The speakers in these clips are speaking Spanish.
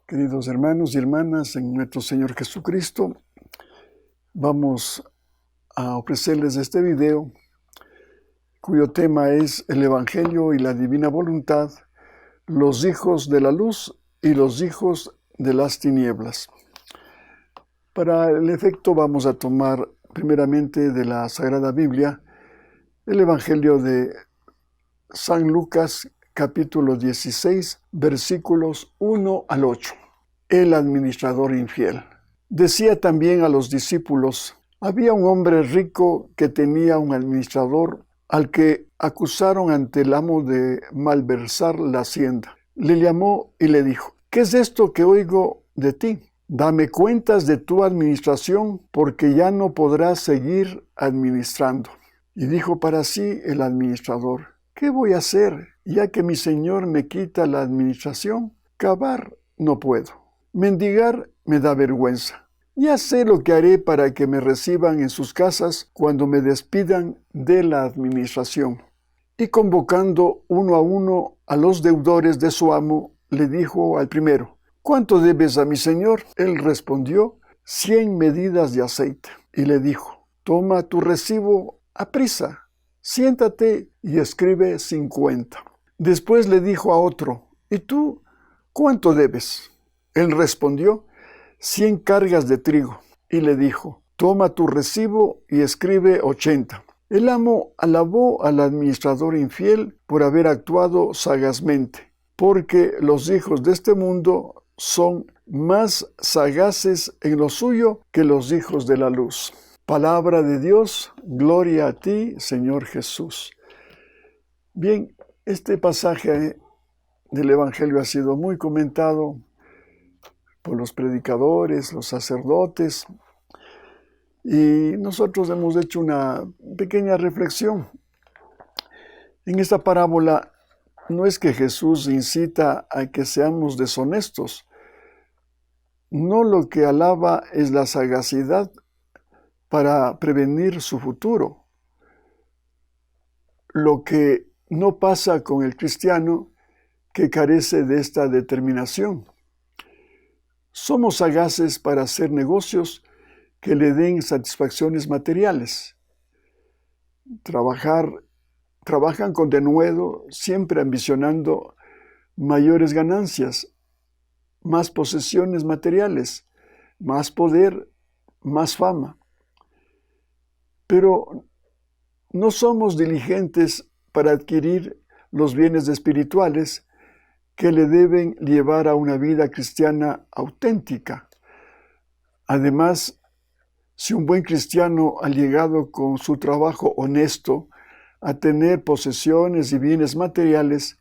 Queridos hermanos y hermanas en nuestro Señor Jesucristo, vamos a ofrecerles este video cuyo tema es el Evangelio y la Divina Voluntad, los hijos de la luz y los hijos de las tinieblas. Para el efecto vamos a tomar primeramente de la Sagrada Biblia el Evangelio de San Lucas, capítulo 16, versículos 1 al 8. El administrador infiel. Decía también a los discípulos: había un hombre rico que tenía un administrador al que acusaron ante el amo de malversar la hacienda. Le llamó y le dijo: ¿qué es esto que oigo de ti? Dame cuentas de tu administración, porque ya no podrás seguir administrando. Y dijo para sí el administrador: ¿qué voy a hacer, ya que mi señor me quita la administración? Cavar no puedo. Mendigar me da vergüenza. Ya sé lo que haré para que me reciban en sus casas cuando me despidan de la administración. Y convocando uno a uno a los deudores de su amo, le dijo al primero: ¿cuánto debes a mi señor? Él respondió: 100 medidas de aceite. Y le dijo: toma tu recibo aprisa, siéntate y escribe 50. Después le dijo a otro: ¿y tú cuánto debes? Él respondió: 100 cargas de trigo. Y le dijo: toma tu recibo y escribe 80. El amo alabó al administrador infiel por haber actuado sagazmente, porque los hijos de este mundo son más sagaces en lo suyo que los hijos de la luz. Palabra de Dios, gloria a ti, Señor Jesús. Bien, este pasaje del Evangelio ha sido muy comentado por los predicadores, los sacerdotes, y nosotros hemos hecho una pequeña reflexión. En esta parábola no es que Jesús incita a que seamos deshonestos, no, lo que alaba es la sagacidad para prevenir su futuro. Lo que no pasa con el cristiano que carece de esta determinación. Somos sagaces para hacer negocios que le den satisfacciones materiales. Trabajan con denuedo, siempre ambicionando mayores ganancias, más posesiones materiales, más poder, más fama. Pero no somos diligentes para adquirir los bienes espirituales que le deben llevar a una vida cristiana auténtica. Además, si un buen cristiano ha llegado con su trabajo honesto a tener posesiones y bienes materiales,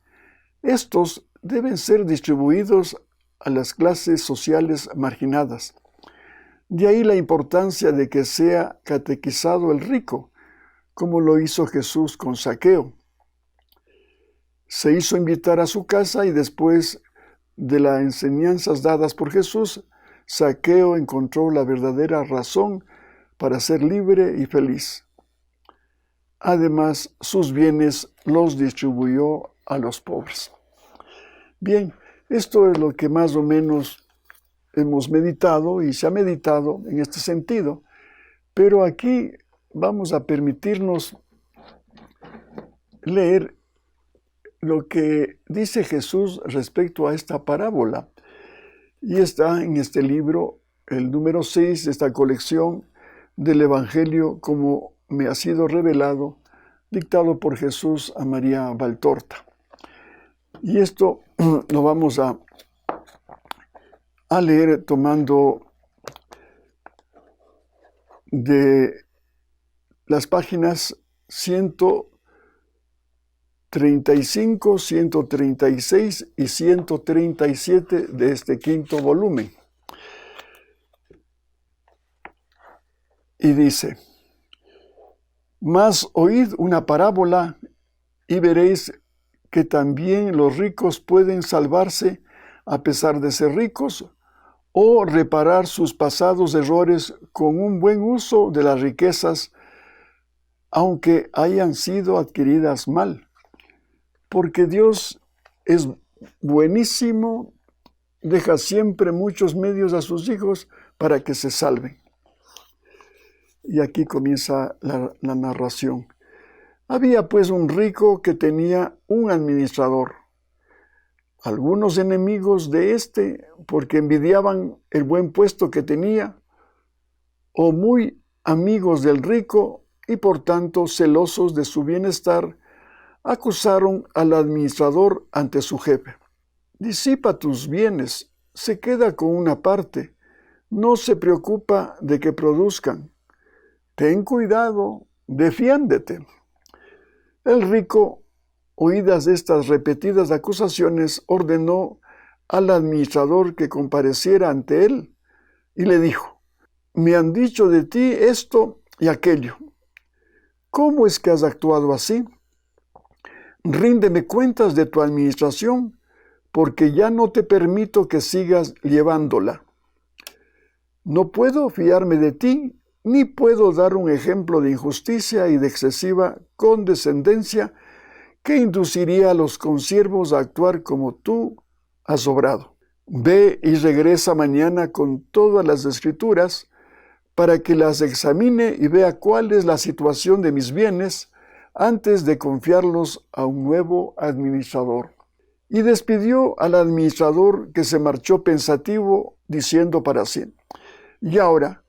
estos deben ser distribuidos a las clases sociales marginadas. De ahí la importancia de que sea catequizado el rico, como lo hizo Jesús con Zaqueo. Se hizo invitar a su casa y después de las enseñanzas dadas por Jesús, Zaqueo encontró la verdadera razón para ser libre y feliz. Además, sus bienes los distribuyó a los pobres. Bien, esto es lo que más o menos hemos meditado y se ha meditado en este sentido, pero aquí vamos a permitirnos leer lo que dice Jesús respecto a esta parábola. Y está en este libro, el número 6 de esta colección del Evangelio como me ha sido revelado, dictado por Jesús a María Valtorta. Y esto lo vamos a leer tomando de las páginas 135, 136 y 137 de este quinto volumen. Y dice: mas oíd una parábola y veréis que también los ricos pueden salvarse a pesar de ser ricos, o reparar sus pasados errores con un buen uso de las riquezas, aunque hayan sido adquiridas mal. Porque Dios es buenísimo deja siempre muchos medios a sus hijos para que se salven. Y aquí comienza la narración. Había pues un rico que tenía un administrador. Algunos enemigos de éste, porque envidiaban el buen puesto que tenía, o muy amigos del rico y por tanto celosos de su bienestar, acusaron al administrador ante su jefe. Disipa tus bienes, se queda con una parte, no se preocupa de que produzcan. Ten cuidado, defiéndete. El rico, oídas estas repetidas acusaciones, ordenó al administrador que compareciera ante él y le dijo: me han dicho de ti esto y aquello. ¿Cómo es que has actuado así? Ríndeme cuentas de tu administración, porque ya no te permito que sigas llevándola. No puedo fiarme de ti, ni puedo dar un ejemplo de injusticia y de excesiva condescendencia que induciría a los consiervos a actuar como tú has obrado. Ve y regresa mañana con todas las escrituras para que las examine y vea cuál es la situación de mis bienes antes de confiarlos a un nuevo administrador. Y despidió al administrador, que se marchó pensativo, diciendo para sí: y ahora,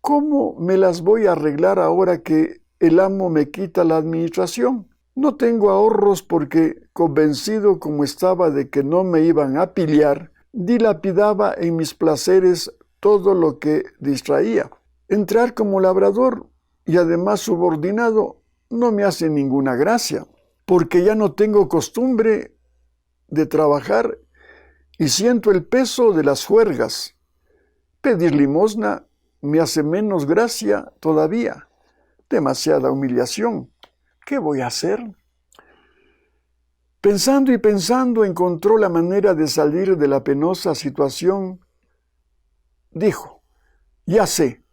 ¿cómo me las voy a arreglar ahora que el amo me quita la administración? No tengo ahorros porque, convencido como estaba de que no me iban a pillar, dilapidaba en mis placeres todo lo que distraía. Entrar como labrador y además subordinado no me hace ninguna gracia, porque ya no tengo costumbre de trabajar y siento el peso de las juergas. Pedir limosna me hace menos gracia todavía. Demasiada humillación. ¿Qué voy a hacer? Pensando y pensando, encontró la manera de salir de la penosa situación. Dijo: ya sé,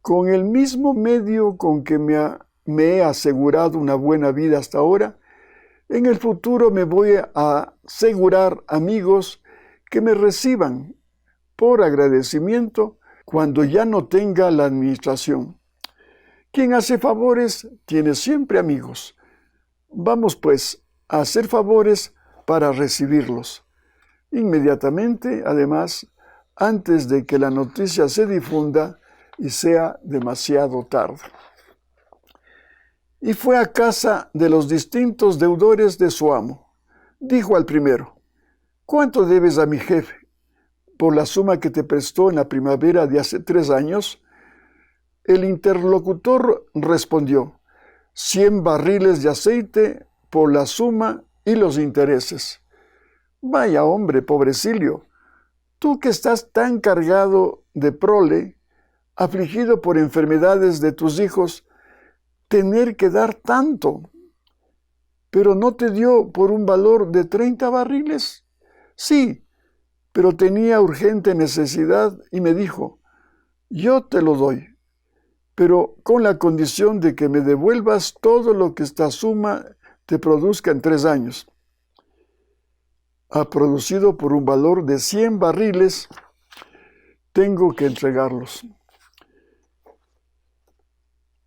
con el mismo medio con que me he asegurado una buena vida hasta ahora, en el futuro me voy a asegurar amigos que me reciban por agradecimiento cuando ya no tenga la administración. Quien hace favores tiene siempre amigos. Vamos pues a hacer favores para recibirlos. Inmediatamente, además, antes de que la noticia se difunda y sea demasiado tarde. Y fue a casa de los distintos deudores de su amo. Dijo al primero: ¿cuánto debes a mi jefe por la suma que te prestó en la primavera de hace 3 años? El interlocutor respondió: 100 barriles de aceite por la suma y los intereses. Vaya hombre, pobrecillo, tú que estás tan cargado de prole, afligido por enfermedades de tus hijos, tener que dar tanto. ¿Pero no te dio por un valor de 30 barriles? Sí, pero tenía urgente necesidad y me dijo: yo te lo doy, pero con la condición de que me devuelvas todo lo que esta suma te produzca en 3 años. Ha producido por un valor de 100 barriles, tengo que entregarlos.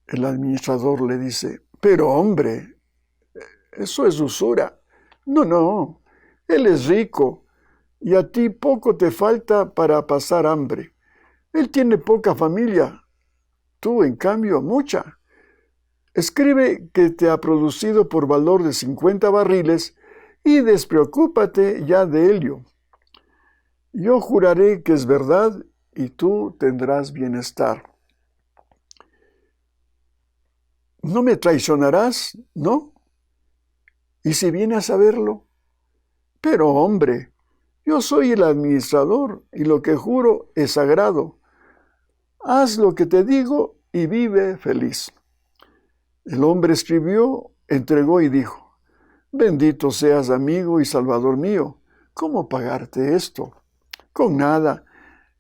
El administrador le dice: pero hombre, eso es usura. No, él es rico y a ti poco te falta para pasar hambre. Él tiene poca familia, tú en cambio mucha. Escribe que te ha producido por valor de 50 barriles y despreocúpate ya de ello. Yo juraré que es verdad y tú tendrás bienestar. ¿No me traicionarás, no? ¿Y si viene a saberlo? Pero hombre, yo soy el administrador y lo que juro es sagrado. Haz lo que te digo y vive feliz. El hombre escribió, entregó y dijo: bendito seas, amigo y salvador mío. ¿Cómo pagarte esto? Con nada.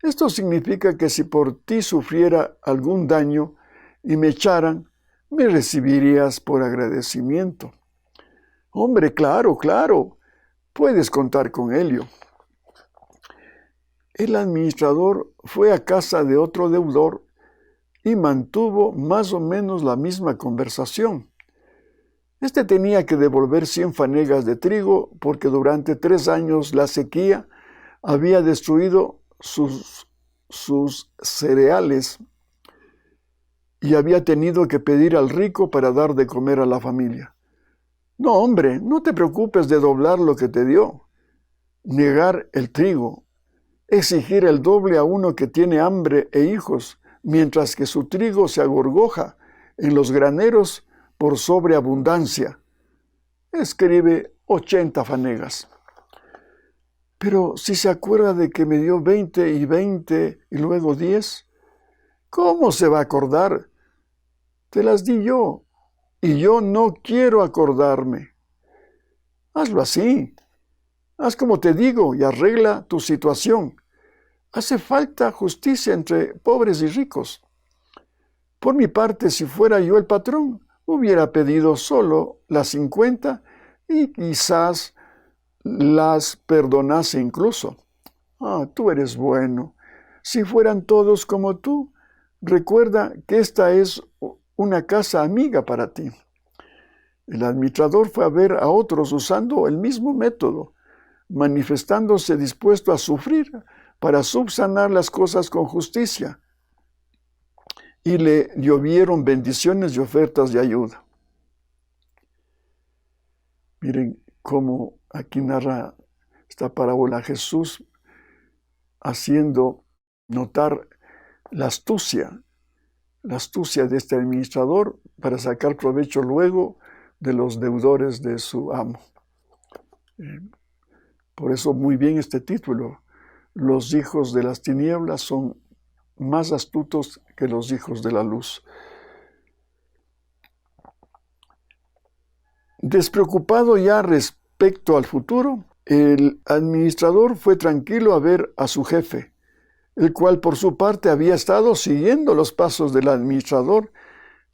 Esto significa que si por ti sufriera algún daño y me echaran, me recibirías por agradecimiento. Hombre, claro, puedes contar con ello. el administrador fue a casa de otro deudor y mantuvo más o menos la misma conversación. Este tenía que devolver 100 fanegas de trigo porque durante 3 años la sequía había destruido sus cereales y había tenido que pedir al rico para dar de comer a la familia. No, hombre, no te preocupes de doblar lo que te dio. Negar el trigo, exigir el doble a uno que tiene hambre e hijos, mientras que su trigo se agorgoja en los graneros por sobreabundancia. Escribe 80 fanegas. Pero si se acuerda de que me dio 20 y luego 10, ¿cómo se va a acordar? Te las di yo, y yo no quiero acordarme. Hazlo así. Haz como te digo y arregla tu situación. Hace falta justicia entre pobres y ricos. Por mi parte, si fuera yo el patrón, hubiera pedido solo las 50 y quizás las perdonase incluso. Ah, tú eres bueno. Si fueran todos como tú, recuerda que esta es una casa amiga para ti. El administrador fue a ver a otros usando el mismo método, manifestándose dispuesto a sufrir para subsanar las cosas con justicia. Y le llovieron bendiciones y ofertas de ayuda. Miren cómo aquí narra esta parábola Jesús haciendo notar la astucia de este administrador para sacar provecho luego de los deudores de su amo. Por eso muy bien este título, los hijos de las tinieblas son más astutos que los hijos de la luz. Despreocupado ya respecto al futuro, el administrador fue tranquilo a ver a su jefe, el cual por su parte había estado siguiendo los pasos del administrador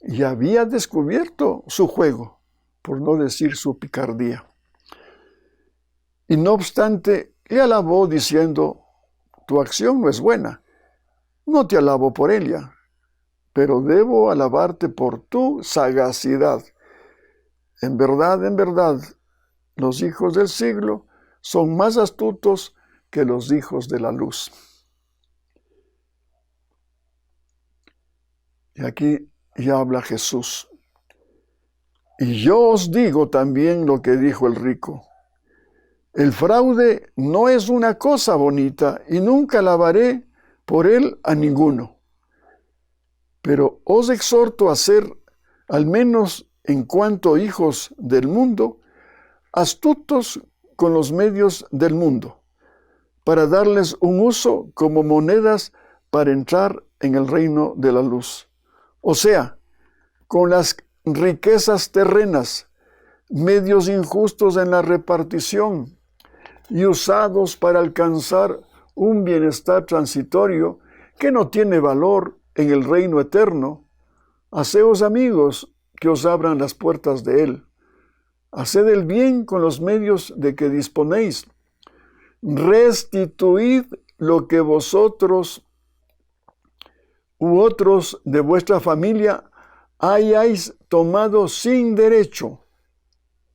y había descubierto su juego, por no decir su picardía. Y no obstante, le alabó diciendo, tu acción no es buena, no te alabo por ella, pero debo alabarte por tu sagacidad. En verdad, los hijos del siglo son más astutos que los hijos de la luz. Y aquí ya habla Jesús. Y yo os digo también lo que dijo el rico. El fraude no es una cosa bonita y nunca alabaré por él a ninguno. Pero os exhorto a ser, al menos en cuanto hijos del mundo, astutos con los medios del mundo, para darles un uso como monedas para entrar en el reino de la luz. O sea, con las riquezas terrenas, medios injustos en la repartición y usados para alcanzar un bienestar transitorio que no tiene valor en el reino eterno, haceos amigos que os abran las puertas de él. Haced el bien con los medios de que disponéis. Restituid lo que vosotros u otros de vuestra familia hayáis tomado sin derecho.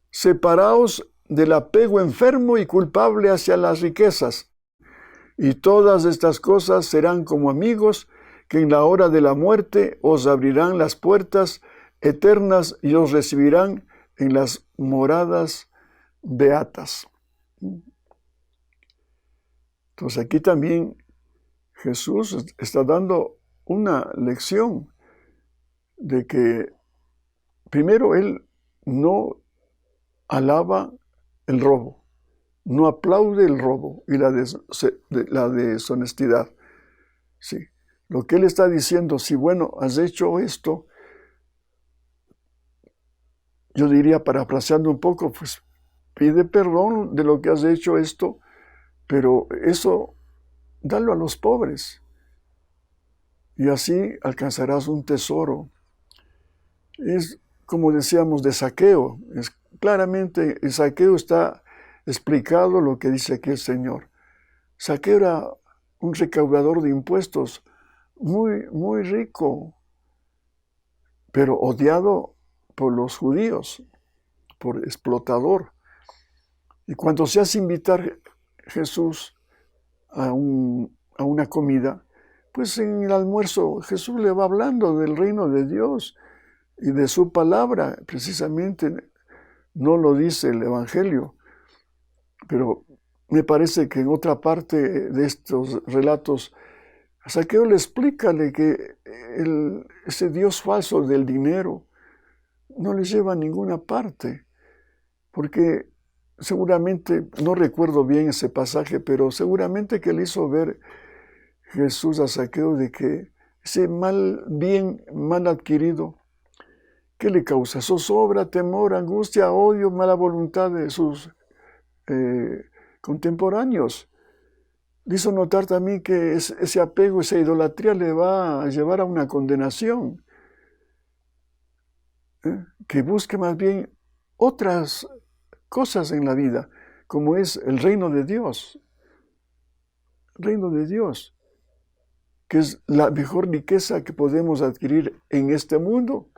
Separaos del apego enfermo y culpable hacia las riquezas. Y todas estas cosas serán como amigos que en la hora de la muerte os abrirán las puertas eternas y os recibirán en las moradas beatas. Entonces aquí también Jesús está dando una lección de que primero Él no alaba el robo, no aplaude el robo y la deshonestidad. Sí. Lo que Él está diciendo, si bueno, has hecho esto, yo diría, parafraseando un poco, pues pide perdón de lo que has hecho esto, pero eso dalo a los pobres. Y así alcanzarás un tesoro. Es como decíamos de Zaqueo. Claramente en Zaqueo está explicado lo que dice aquí el Señor. Zaqueo era un recaudador de impuestos muy, muy rico, pero odiado por los judíos, por explotador. Y cuando se hace invitar Jesús a una comida, pues en el almuerzo Jesús le va hablando del reino de Dios y de su palabra. Precisamente no lo dice el Evangelio, pero me parece que en otra parte de estos relatos, a Zaqueo le explica que ese Dios falso del dinero no le lleva a ninguna parte, porque seguramente, no recuerdo bien ese pasaje, pero seguramente que le hizo ver Jesús a Zaqueo de que ese bien mal adquirido, ¿qué le causa? Zozobra, temor, angustia, odio, mala voluntad de sus contemporáneos. Le hizo notar también que ese apego, esa idolatría le va a llevar a una condenación. Que busque más bien otras cosas en la vida, como es el reino de Dios. Reino de Dios, que es la mejor riqueza que podemos adquirir en este mundo,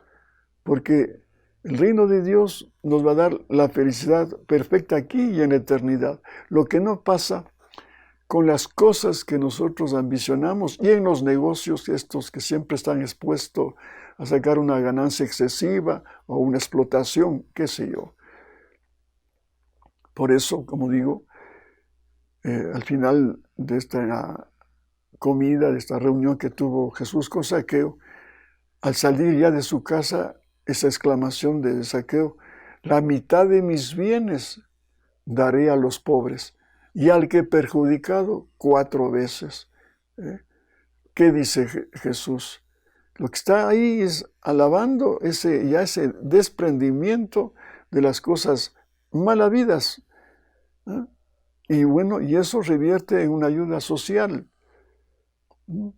porque el reino de Dios nos va a dar la felicidad perfecta aquí y en la eternidad. Lo que no pasa con las cosas que nosotros ambicionamos y en los negocios estos que siempre están expuestos a sacar una ganancia excesiva o una explotación, qué sé yo. Por eso, como digo, al final de esta comida, de esta reunión que tuvo Jesús con Zaqueo, al salir ya de su casa, esa exclamación de Zaqueo: la mitad de mis bienes daré a los pobres, y al que he perjudicado 4 veces. ¿Qué dice Jesús? Lo que está ahí es alabando ese desprendimiento de las cosas mal habidas. Y bueno, y eso revierte en una ayuda social. Y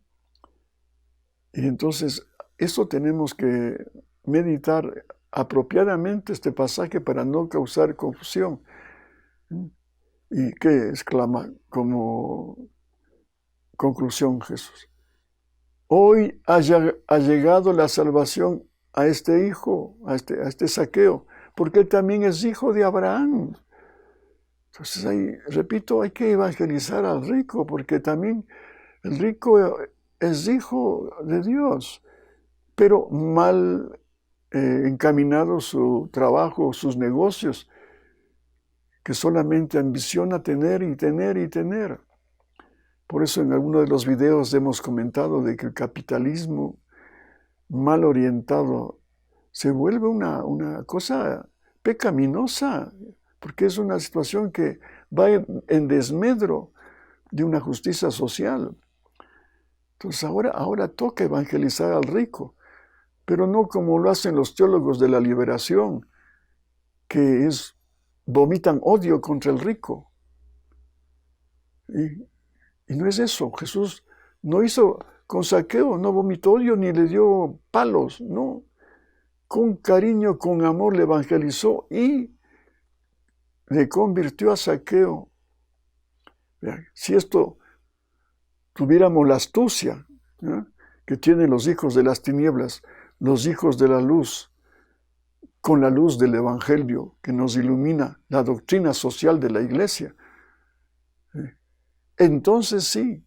entonces, eso tenemos que meditar apropiadamente este pasaje para no causar confusión. ¿Y qué exclama como conclusión Jesús? Hoy ha llegado la salvación a este hijo, a este Zaqueo, porque él también es hijo de Abraham. Entonces, ahí, repito, hay que evangelizar al rico, porque también el rico es hijo de Dios, pero mal encaminado su trabajo, sus negocios, que solamente ambiciona tener y tener y tener. Por eso en alguno de los videos hemos comentado de que el capitalismo mal orientado se vuelve una cosa pecaminosa, porque es una situación que va en desmedro de una justicia social. Entonces ahora toca evangelizar al rico, pero no como lo hacen los teólogos de la liberación, que vomitan odio contra el rico. Y no es eso. Jesús no hizo con Zaqueo, no vomitó odio ni le dio palos, no. Con cariño, con amor le evangelizó y le convirtió a Zaqueo. Si esto tuviéramos la astucia, ¿no?, que tienen los hijos de las tinieblas, los hijos de la luz, con la luz del Evangelio que nos ilumina la doctrina social de la Iglesia, entonces sí,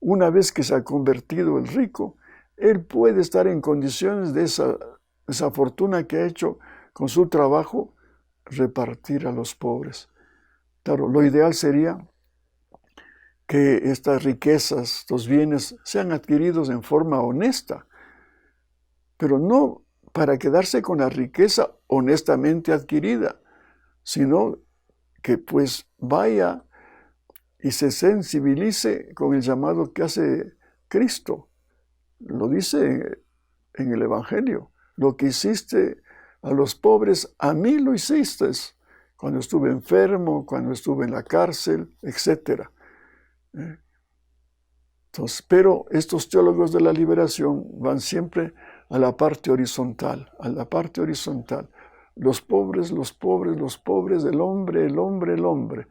una vez que se ha convertido el rico, él puede estar en condiciones de esa fortuna que ha hecho con su trabajo, repartir a los pobres. Claro, lo ideal sería que estas riquezas, estos bienes, sean adquiridos en forma honesta, pero no para quedarse con la riqueza honestamente adquirida, sino que pues vaya y se sensibilice con el llamado que hace Cristo. Lo dice en el Evangelio: lo que hiciste a los pobres, a mí lo hiciste, cuando estuve enfermo, cuando estuve en la cárcel, etc. Entonces, pero estos teólogos de la liberación van siempre a la parte horizontal, a la parte horizontal. Los pobres, los pobres, los pobres, el hombre, el hombre, el hombre.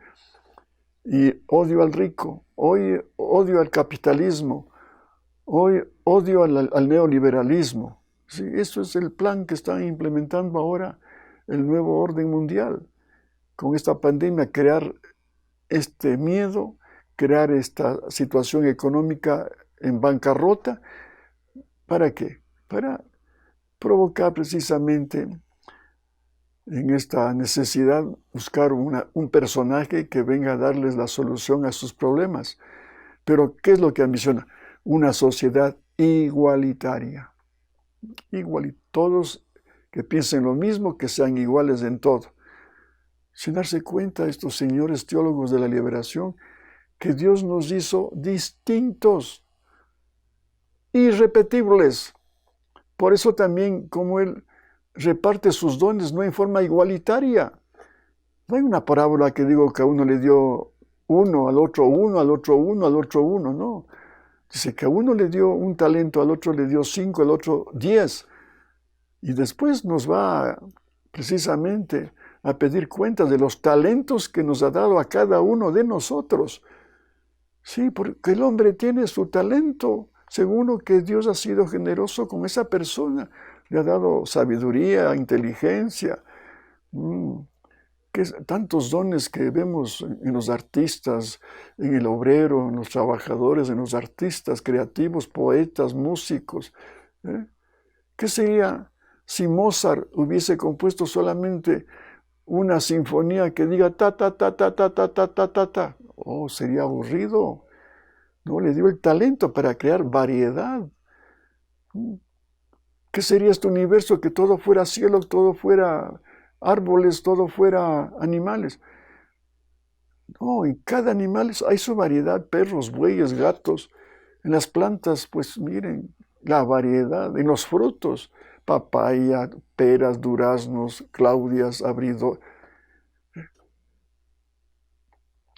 y odio al rico, hoy odio al capitalismo, hoy odio al neoliberalismo. Sí, eso es el plan que están implementando ahora el nuevo orden mundial. Con esta pandemia, crear este miedo, crear esta situación económica en bancarrota. ¿Para qué? Para provocar precisamente en esta necesidad buscar un personaje que venga a darles la solución a sus problemas. Pero, ¿qué es lo que ambiciona? Una sociedad igualitaria. Todos que piensen lo mismo, que sean iguales en todo. Sin darse cuenta, estos señores teólogos de la liberación, que Dios nos hizo distintos, irrepetibles. Por eso también, como Él reparte sus dones, no en forma igualitaria. No hay una parábola que digo que a uno le dio uno, al otro uno, al otro uno, al otro uno, no. Dice que a uno le dio un talento, al otro le dio 5, al otro 10. Y después nos va precisamente a pedir cuentas de los talentos que nos ha dado a cada uno de nosotros. Sí, porque el hombre tiene su talento, según lo que Dios ha sido generoso con esa persona. Le ha dado sabiduría, inteligencia, tantos dones que vemos en los artistas, en el obrero, en los trabajadores, en los artistas creativos, poetas, músicos. ¿Qué sería si Mozart hubiese compuesto solamente una sinfonía que diga ta, ta, ta, ta, ta, ta, ta, ta, ta, ta? Oh, sería aburrido. No, le dio el talento para crear variedad. ¿Qué sería este universo? Que todo fuera cielo, todo fuera árboles, todo fuera animales. No, en cada animal hay su variedad, perros, bueyes, gatos. En las plantas, pues miren, la variedad. En los frutos, papaya, peras, duraznos, claudias, abrido.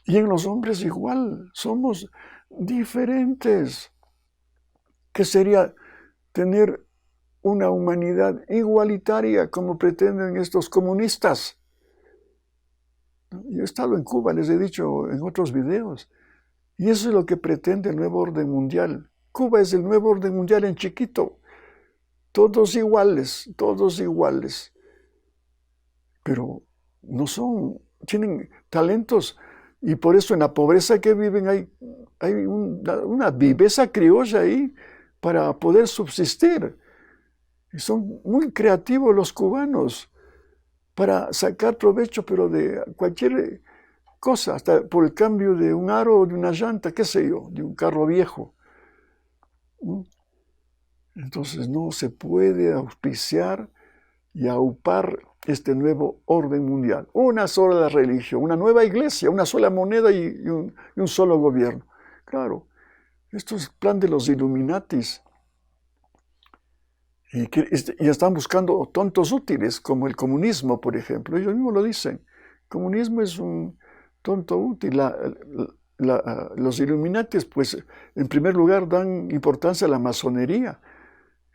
Y en los hombres igual, somos diferentes. ¿Qué sería tener una humanidad igualitaria como pretenden estos comunistas? Yo he estado en Cuba, les he dicho en otros videos, y eso es lo que pretende el nuevo orden mundial. Cuba es el nuevo orden mundial en chiquito. Todos iguales, pero no tienen talentos, y por eso en la pobreza que viven hay una viveza criolla ahí para poder subsistir. Y son muy creativos los cubanos para sacar provecho, pero de cualquier cosa, hasta por el cambio de un aro o de una llanta, qué sé yo, de un carro viejo. Entonces no se puede auspiciar y aupar este nuevo orden mundial. Una sola religión, una nueva iglesia, una sola moneda y un solo gobierno. Claro, esto es el plan de los Illuminatis. Y están buscando tontos útiles, como el comunismo, por ejemplo. Ellos mismos lo dicen. El comunismo es un tonto útil. Los Illuminatis, pues, en primer lugar, dan importancia a la masonería.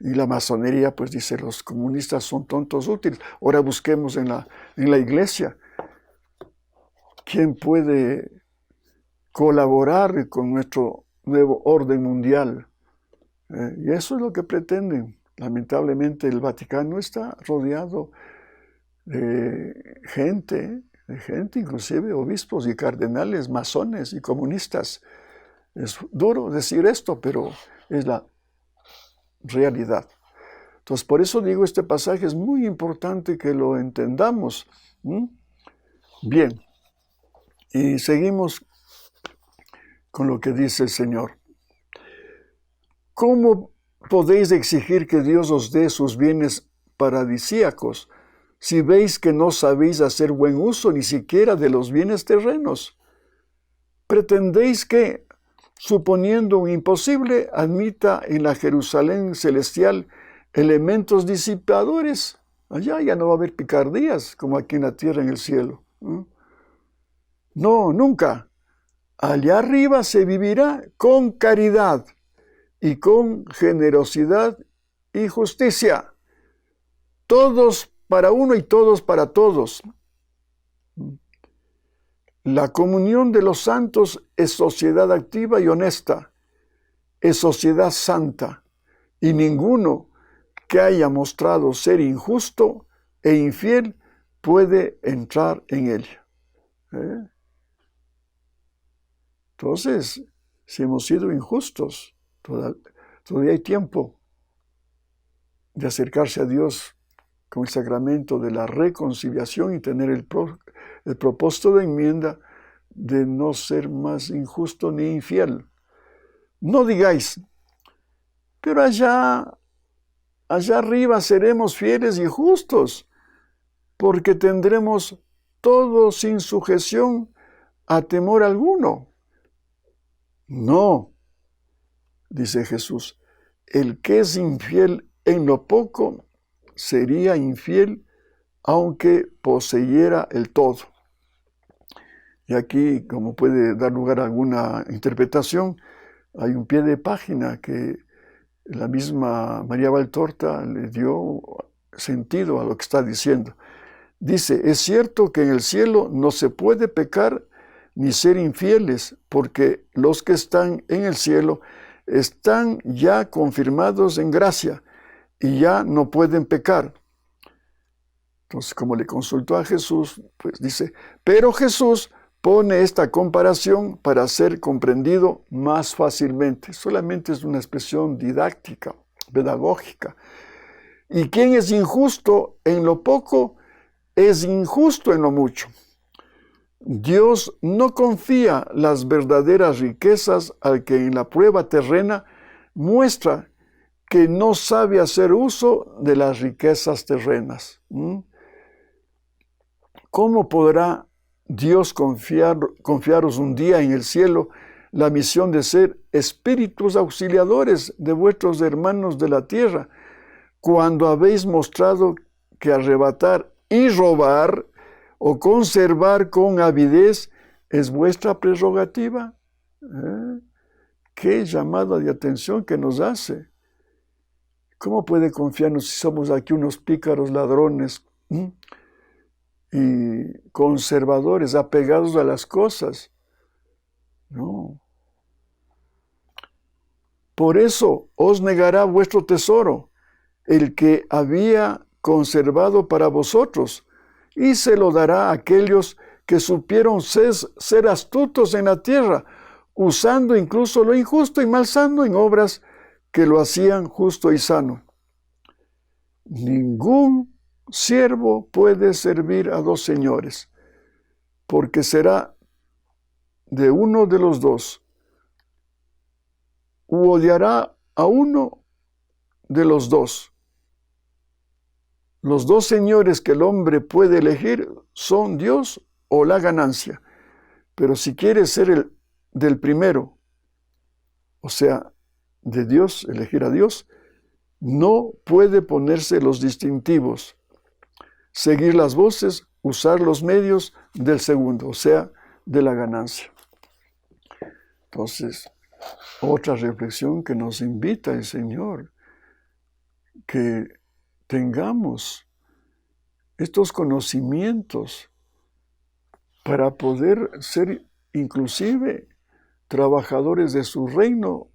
Y la masonería, pues, dice, los comunistas son tontos útiles. Ahora busquemos en la iglesia quién puede colaborar con nuestro nuevo orden mundial. Y eso es lo que pretenden. Lamentablemente el Vaticano está rodeado de gente, inclusive obispos y cardenales, masones y comunistas. Es duro decir esto, pero es la realidad. Entonces, por eso digo, este pasaje es muy importante que lo entendamos. Bien, y seguimos con lo que dice el Señor. ¿Cómo podéis exigir que Dios os dé sus bienes paradisíacos si veis que no sabéis hacer buen uso ni siquiera de los bienes terrenos? ¿Pretendéis que, suponiendo un imposible, admita en la Jerusalén celestial elementos disipadores? Allá ya no va a haber picardías como aquí en la tierra, en el cielo. No, nunca. Allá arriba se vivirá con caridad y con generosidad y justicia. Todos para uno y todos para todos. La comunión de los santos es sociedad activa y honesta, es sociedad santa, y ninguno que haya mostrado ser injusto e infiel puede entrar en ella. Entonces, si hemos sido injustos, todavía hay tiempo de acercarse a Dios con el sacramento de la reconciliación y tener el propósito de enmienda de no ser más injusto ni infiel. No digáis, pero allá arriba seremos fieles y justos, porque tendremos todo sin sujeción a temor alguno. No, dice Jesús, el que es infiel en lo poco sería infiel aunque poseyera el todo. Y aquí, como puede dar lugar a alguna interpretación, hay un pie de página que la misma María Valtorta le dio sentido a lo que está diciendo. Dice, es cierto que en el cielo no se puede pecar ni ser infieles, porque los que están en el cielo están ya confirmados en gracia y ya no pueden pecar. Entonces, como le consultó a Jesús, pues dice, pero Jesús pone esta comparación para ser comprendido más fácilmente. Solamente es una expresión didáctica, pedagógica. Y quien es injusto en lo poco, es injusto en lo mucho. Dios no confía las verdaderas riquezas al que en la prueba terrena muestra que no sabe hacer uso de las riquezas terrenas. ¿Cómo podrá Dios confiaros un día en el cielo la misión de ser espíritus auxiliadores de vuestros hermanos de la tierra, cuando habéis mostrado que arrebatar y robar o conservar con avidez es vuestra prerrogativa? ¿Qué llamada de atención que nos hace? ¿Cómo puede confiarnos si somos aquí unos pícaros ladrones y conservadores, apegados a las cosas? No. Por eso os negará vuestro tesoro, el que había conservado para vosotros, y se lo dará a aquellos que supieron ser astutos en la tierra, usando incluso lo injusto y malsano en obras que lo hacían justo y sano. Ningún siervo puede servir a dos señores, porque será de uno de los dos, u odiará a uno de los dos. Los dos señores que el hombre puede elegir son Dios o la ganancia. Pero si quiere ser del primero, o sea, de Dios, elegir a Dios, no puede ponerse los distintivos, seguir las voces, usar los medios del segundo, o sea, de la ganancia. Entonces, otra reflexión que nos invita el Señor, que tengamos estos conocimientos para poder ser inclusive trabajadores de su reino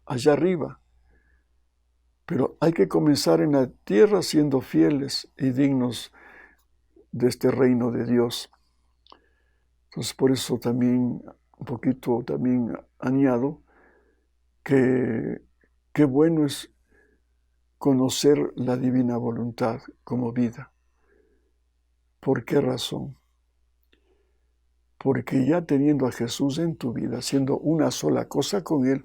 allá arriba. Pero hay que comenzar en la tierra siendo fieles y dignos de este reino de Dios. Entonces, por eso también, un poquito también añado que qué bueno es conocer la divina voluntad como vida. ¿Por qué razón? Porque ya teniendo a Jesús en tu vida, siendo una sola cosa con Él,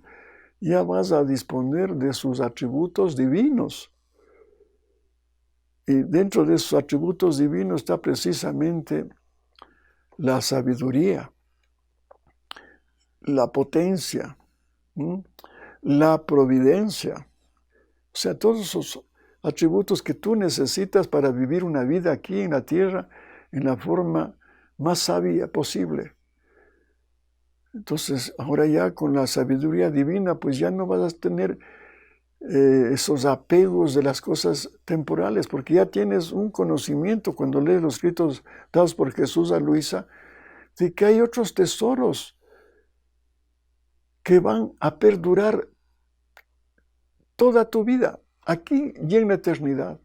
ya vas a disponer de sus atributos divinos. Y dentro de esos atributos divinos está precisamente la sabiduría, la potencia, la providencia. O sea, todos esos atributos que tú necesitas para vivir una vida aquí en la tierra en la forma más sabia posible. Entonces, ahora ya con la sabiduría divina, pues ya no vas a tener esos apegos de las cosas temporales, porque ya tienes un conocimiento. Cuando lees los escritos dados por Jesús a Luisa, de que hay otros tesoros que van a perdurar toda tu vida, aquí y en la eternidad,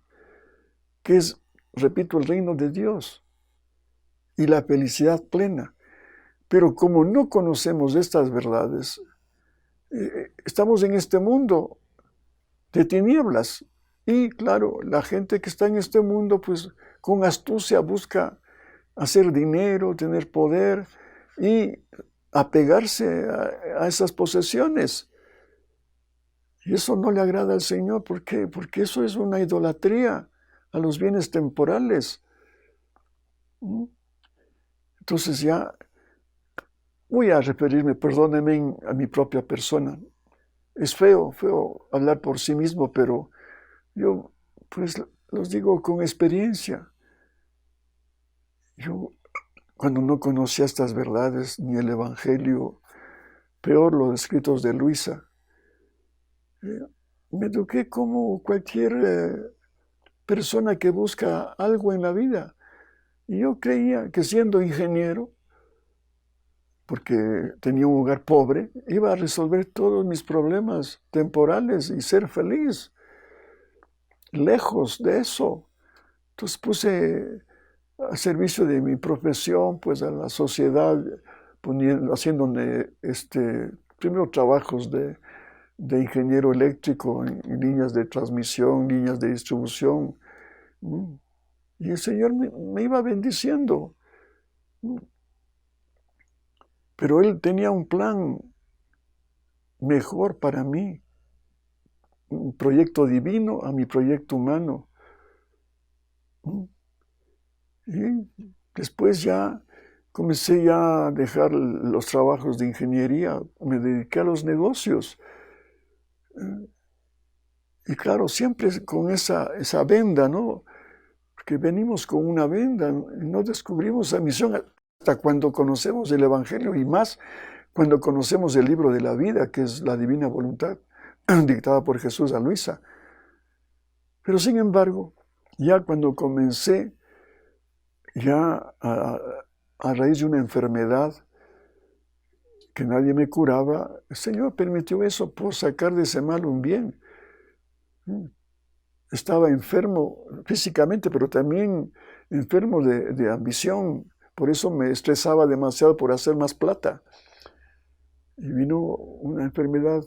que es, repito, el reino de Dios y la felicidad plena. Pero como no conocemos estas verdades, estamos en este mundo de tinieblas. Y claro, la gente que está en este mundo, pues con astucia busca hacer dinero, tener poder y apegarse a esas posesiones. Y eso no le agrada al Señor. ¿Por qué? Porque eso es una idolatría a los bienes temporales. Entonces ya voy a referirme, perdónenme, a mi propia persona. Es feo hablar por sí mismo, pero yo pues los digo con experiencia. Yo cuando no conocía estas verdades, ni el Evangelio, peor los escritos de Luisa, me eduqué como cualquier persona que busca algo en la vida. Y yo creía que siendo ingeniero, porque tenía un hogar pobre, iba a resolver todos mis problemas temporales y ser feliz. Lejos de eso. Entonces puse a servicio de mi profesión, pues a la sociedad, haciéndome primero trabajos de ingeniero eléctrico en líneas de transmisión, líneas de distribución. Y el Señor me iba bendiciendo. Pero Él tenía un plan mejor para mí, un proyecto divino a mi proyecto humano. Y después ya comencé ya a dejar los trabajos de ingeniería, me dediqué a los negocios. Y claro, siempre con esa venda, ¿no? Porque venimos con una venda, no descubrimos la misión hasta cuando conocemos el Evangelio y más cuando conocemos el libro de la vida, que es la divina voluntad dictada por Jesús a Luisa. Pero sin embargo, ya cuando comencé, ya a raíz de una enfermedad que nadie me curaba, el Señor permitió eso por sacar de ese mal un bien. Estaba enfermo físicamente, pero también enfermo de ambición. Por eso me estresaba demasiado por hacer más plata. Y vino una enfermedad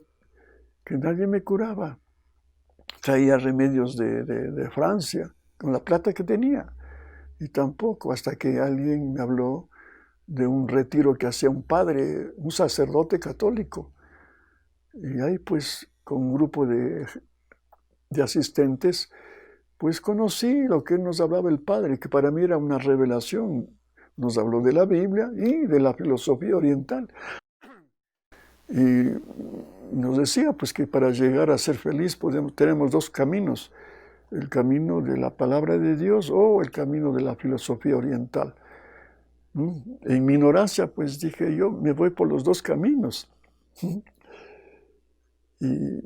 que nadie me curaba. Traía remedios de Francia con la plata que tenía. Y tampoco, hasta que alguien me habló de un retiro que hacía un padre, un sacerdote católico. Y ahí pues con un grupo de asistentes, pues conocí lo que nos hablaba el padre, que para mí era una revelación. Nos habló de la Biblia y de la filosofía oriental. Y nos decía pues que para llegar a ser feliz tenemos dos caminos, el camino de la palabra de Dios o el camino de la filosofía oriental. En mi ignorancia pues dije yo me voy por los dos caminos. Y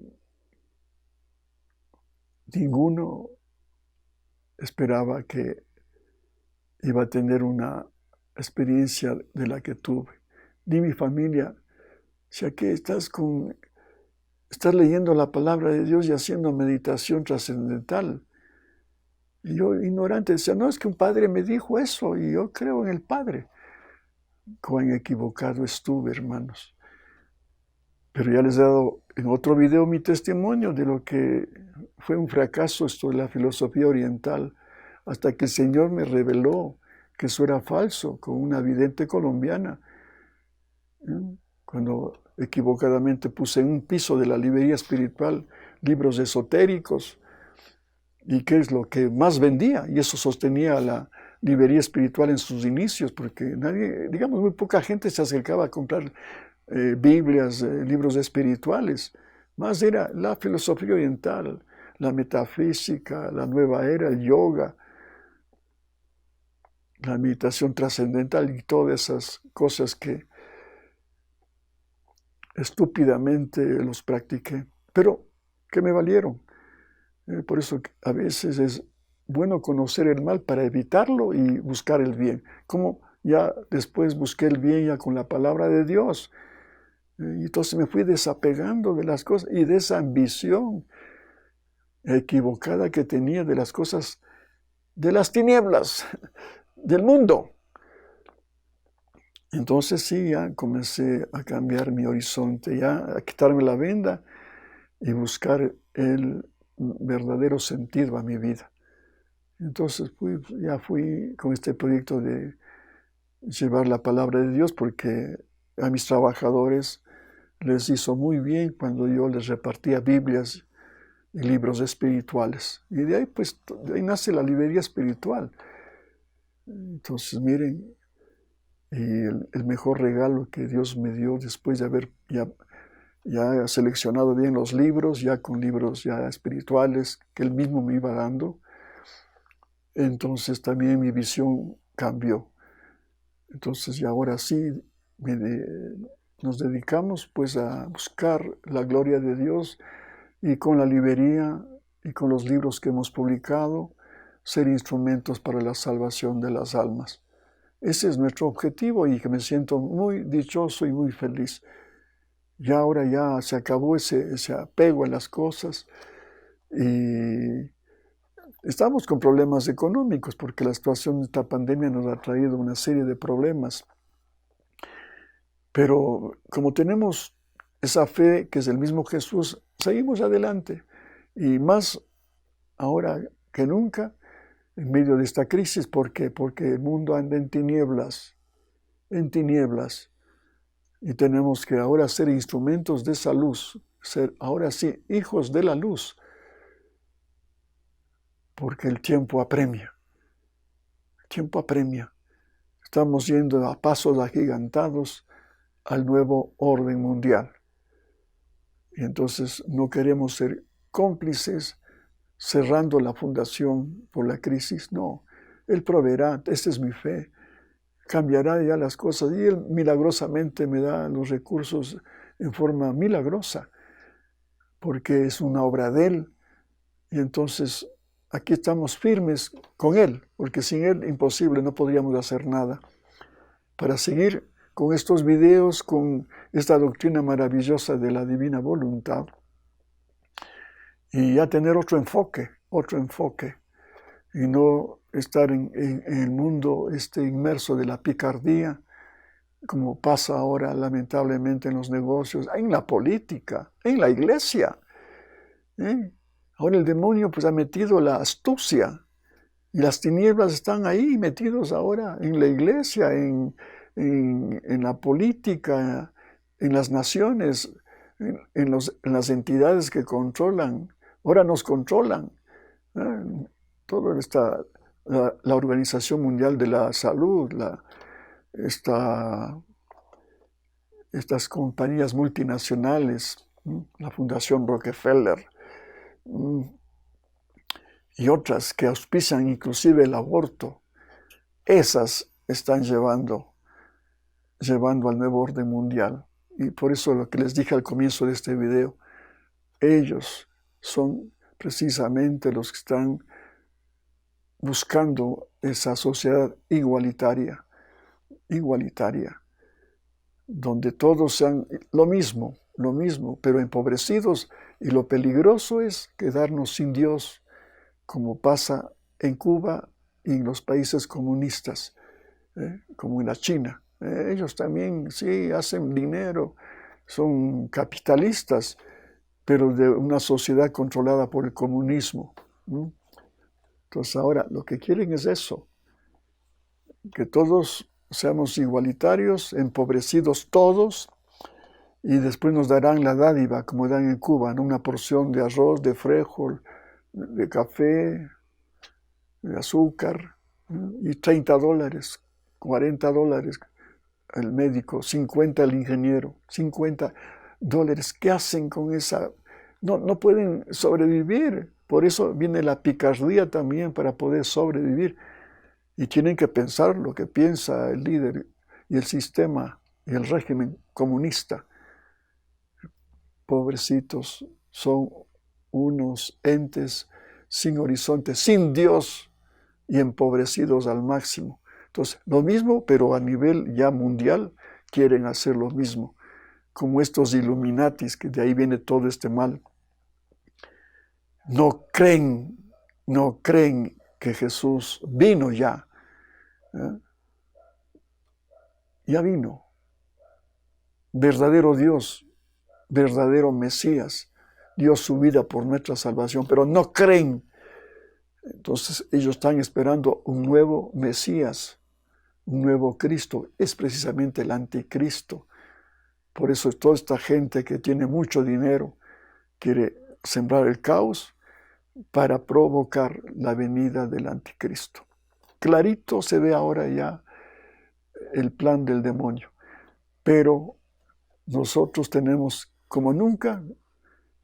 ninguno esperaba que iba a tener una experiencia de la que tuve, ni mi familia. Si aquí estás leyendo la palabra de Dios y haciendo meditación trascendental. Y yo, ignorante, decía, no, es que un padre me dijo eso y yo creo en el Padre. Cuán equivocado estuve, hermanos. Pero ya les he dado en otro video mi testimonio de lo que fue un fracaso esto de la filosofía oriental, hasta que el Señor me reveló que eso era falso con una vidente colombiana. Cuando equivocadamente puse en un piso de la librería espiritual libros esotéricos, y qué es lo que más vendía, y eso sostenía la librería espiritual en sus inicios, porque nadie, digamos, muy poca gente se acercaba a comprar Biblias, libros espirituales. Más era la filosofía oriental, la metafísica, la nueva era, el yoga, la meditación trascendental y todas esas cosas que estúpidamente los practiqué, pero que me valieron. Por eso a veces es bueno conocer el mal para evitarlo y buscar el bien. Como ya después busqué el bien ya con la palabra de Dios. Y entonces me fui desapegando de las cosas y de esa ambición equivocada que tenía de las cosas, de las tinieblas, del mundo. Entonces sí, ya comencé a cambiar mi horizonte, ya a quitarme la venda y buscar el verdadero sentido a mi vida. Entonces ya fui con este proyecto de llevar la palabra de Dios, porque a mis trabajadores les hizo muy bien cuando yo les repartía Biblias y libros espirituales. Y de ahí, pues, de ahí nace la librería espiritual. Entonces, miren, y el mejor regalo que Dios me dio después de haber ya seleccionado bien los libros, ya con libros ya espirituales que Él mismo me iba dando, entonces también mi visión cambió. Entonces, y ahora sí nos dedicamos pues a buscar la gloria de Dios, y con la librería y con los libros que hemos publicado, ser instrumentos para la salvación de las almas. Ese es nuestro objetivo y que me siento muy dichoso y muy feliz. Ya ahora ya se acabó ese apego a las cosas y estamos con problemas económicos porque la situación de esta pandemia nos ha traído una serie de problemas. Pero como tenemos esa fe que es el mismo Jesús, seguimos adelante. Y más ahora que nunca, en medio de esta crisis. ¿Por qué? Porque el mundo anda en tinieblas, y tenemos que ahora ser instrumentos de esa luz, ser ahora sí hijos de la luz, porque el tiempo apremia, Estamos yendo a pasos agigantados al nuevo orden mundial. Y entonces no queremos ser cómplices cerrando la fundación por la crisis. No, Él proveerá, esta es mi fe, cambiará ya las cosas y Él milagrosamente me da los recursos en forma milagrosa, porque es una obra de Él. Y entonces aquí estamos firmes con Él, porque sin Él imposible, no podríamos hacer nada. Para seguir con estos videos, con esta doctrina maravillosa de la divina voluntad, y ya tener otro enfoque, y no estar en el mundo inmerso de la picardía, como pasa ahora lamentablemente en los negocios, en la política, en la iglesia. Ahora el demonio pues ha metido la astucia y las tinieblas están ahí metidos ahora en la iglesia, en la política, en las naciones, en las entidades que controlan. Ahora nos controlan. Todo está la Organización Mundial de la Salud, estas compañías multinacionales, la Fundación Rockefeller, y otras que auspician inclusive el aborto, esas están llevando al nuevo orden mundial. Y por eso lo que les dije al comienzo de este video, ellos son precisamente los que están buscando esa sociedad igualitaria, donde todos sean lo mismo, pero empobrecidos, y lo peligroso es quedarnos sin Dios, como pasa en Cuba y en los países comunistas, como en la China. Ellos también sí hacen dinero, son capitalistas, pero de una sociedad controlada por el comunismo. Entonces ahora lo que quieren es eso, que todos seamos igualitarios, empobrecidos todos, y después nos darán la dádiva, como dan en Cuba, ¿no? Una porción de arroz, de frijol, de café, de azúcar, y $30, $40 el médico, 50 el ingeniero, $50. ¿Qué hacen con esa? No pueden sobrevivir. Por eso viene la picardía también, para poder sobrevivir. Y tienen que pensar lo que piensa el líder y el sistema y el régimen comunista. Pobrecitos, son unos entes sin horizonte, sin Dios, y empobrecidos al máximo. Entonces, lo mismo, pero a nivel ya mundial, quieren hacer lo mismo, como estos Illuminatis, que de ahí viene todo este mal. No creen que Jesús vino ya. ¿Eh? Ya vino. Verdadero Dios, verdadero Mesías, dio su vida por nuestra salvación, pero no creen. Entonces ellos están esperando un nuevo Mesías, un nuevo Cristo. Es precisamente el anticristo. Por eso toda esta gente que tiene mucho dinero quiere sembrar el caos para provocar la venida del anticristo. Clarito se ve ahora ya el plan del demonio, pero nosotros tenemos como nunca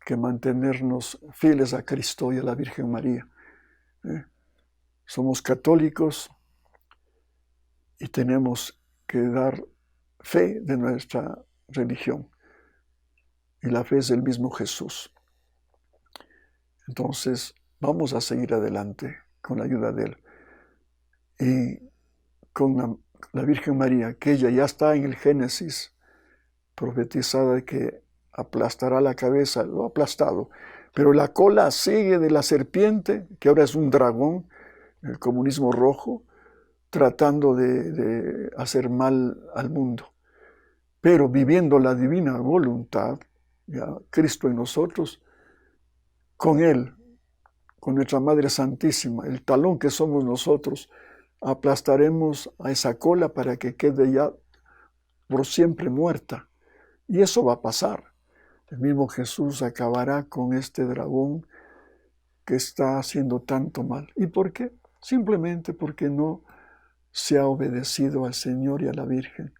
que mantenernos fieles a Cristo y a la Virgen María. Somos católicos y tenemos que dar fe de nuestra religión. Y la fe es el mismo Jesús. Entonces, vamos a seguir adelante con la ayuda de Él. Y con la Virgen María, que ella ya está en el Génesis, profetizada de que aplastará la cabeza, lo ha aplastado, pero la cola sigue de la serpiente, que ahora es un dragón, el comunismo rojo, tratando de hacer mal al mundo. Pero viviendo la divina voluntad, ya Cristo en nosotros, con Él, con nuestra Madre Santísima, el talón que somos nosotros, aplastaremos a esa cola para que quede ya por siempre muerta. Y eso va a pasar. El mismo Jesús acabará con este dragón que está haciendo tanto mal. ¿Y por qué? Simplemente porque no se ha obedecido al Señor y a la Virgen.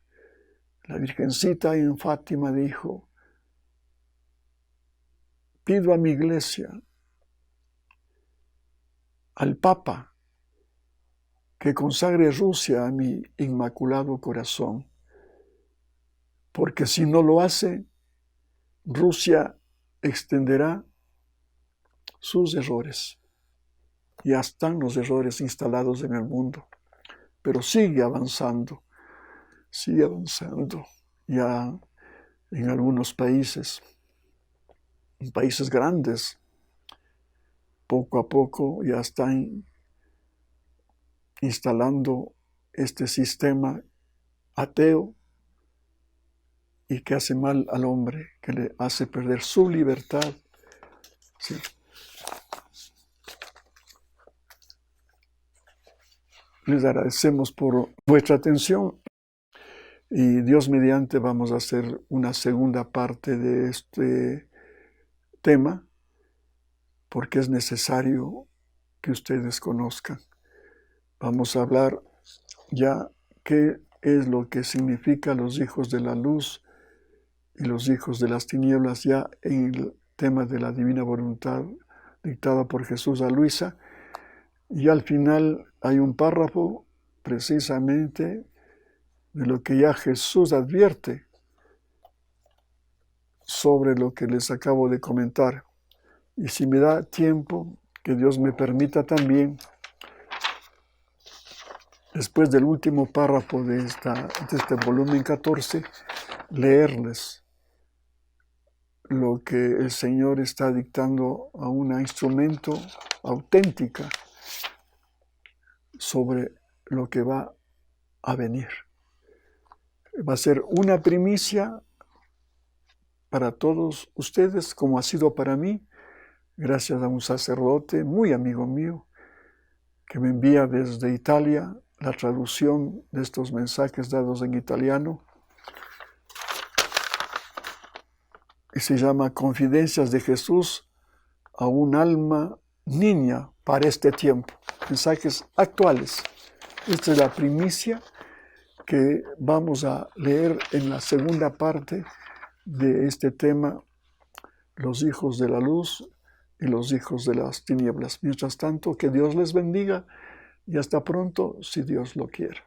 La Virgencita en Fátima dijo: pido a mi iglesia, al Papa, que consagre Rusia a mi inmaculado corazón, porque si no lo hace, Rusia extenderá sus errores. Ya están los errores instalados en el mundo, pero sigue avanzando ya en algunos países, en países grandes, poco a poco ya están instalando este sistema ateo y que hace mal al hombre, que le hace perder su libertad. Sí. Les agradecemos por vuestra atención y Dios mediante vamos a hacer una segunda parte de este tema porque es necesario que ustedes conozcan. Vamos a hablar ya qué es lo que significa los hijos de la luz y los hijos de las tinieblas ya en el tema de la divina voluntad dictada por Jesús a Luisa. Y al final hay un párrafo precisamente de lo que ya Jesús advierte sobre lo que les acabo de comentar. Y si me da tiempo, que Dios me permita también, después del último párrafo de este volumen 14, leerles lo que el Señor está dictando a un instrumento auténtica sobre lo que va a venir. Va a ser una primicia para todos ustedes, como ha sido para mí, gracias a un sacerdote muy amigo mío, que me envía desde Italia la traducción de estos mensajes dados en italiano. Y se llama Confidencias de Jesús a un alma niña para este tiempo. Mensajes actuales. Esta es la primicia que vamos a leer en la segunda parte de este tema, los hijos de la luz y los hijos de las tinieblas. Mientras tanto, que Dios les bendiga y hasta pronto, si Dios lo quiere.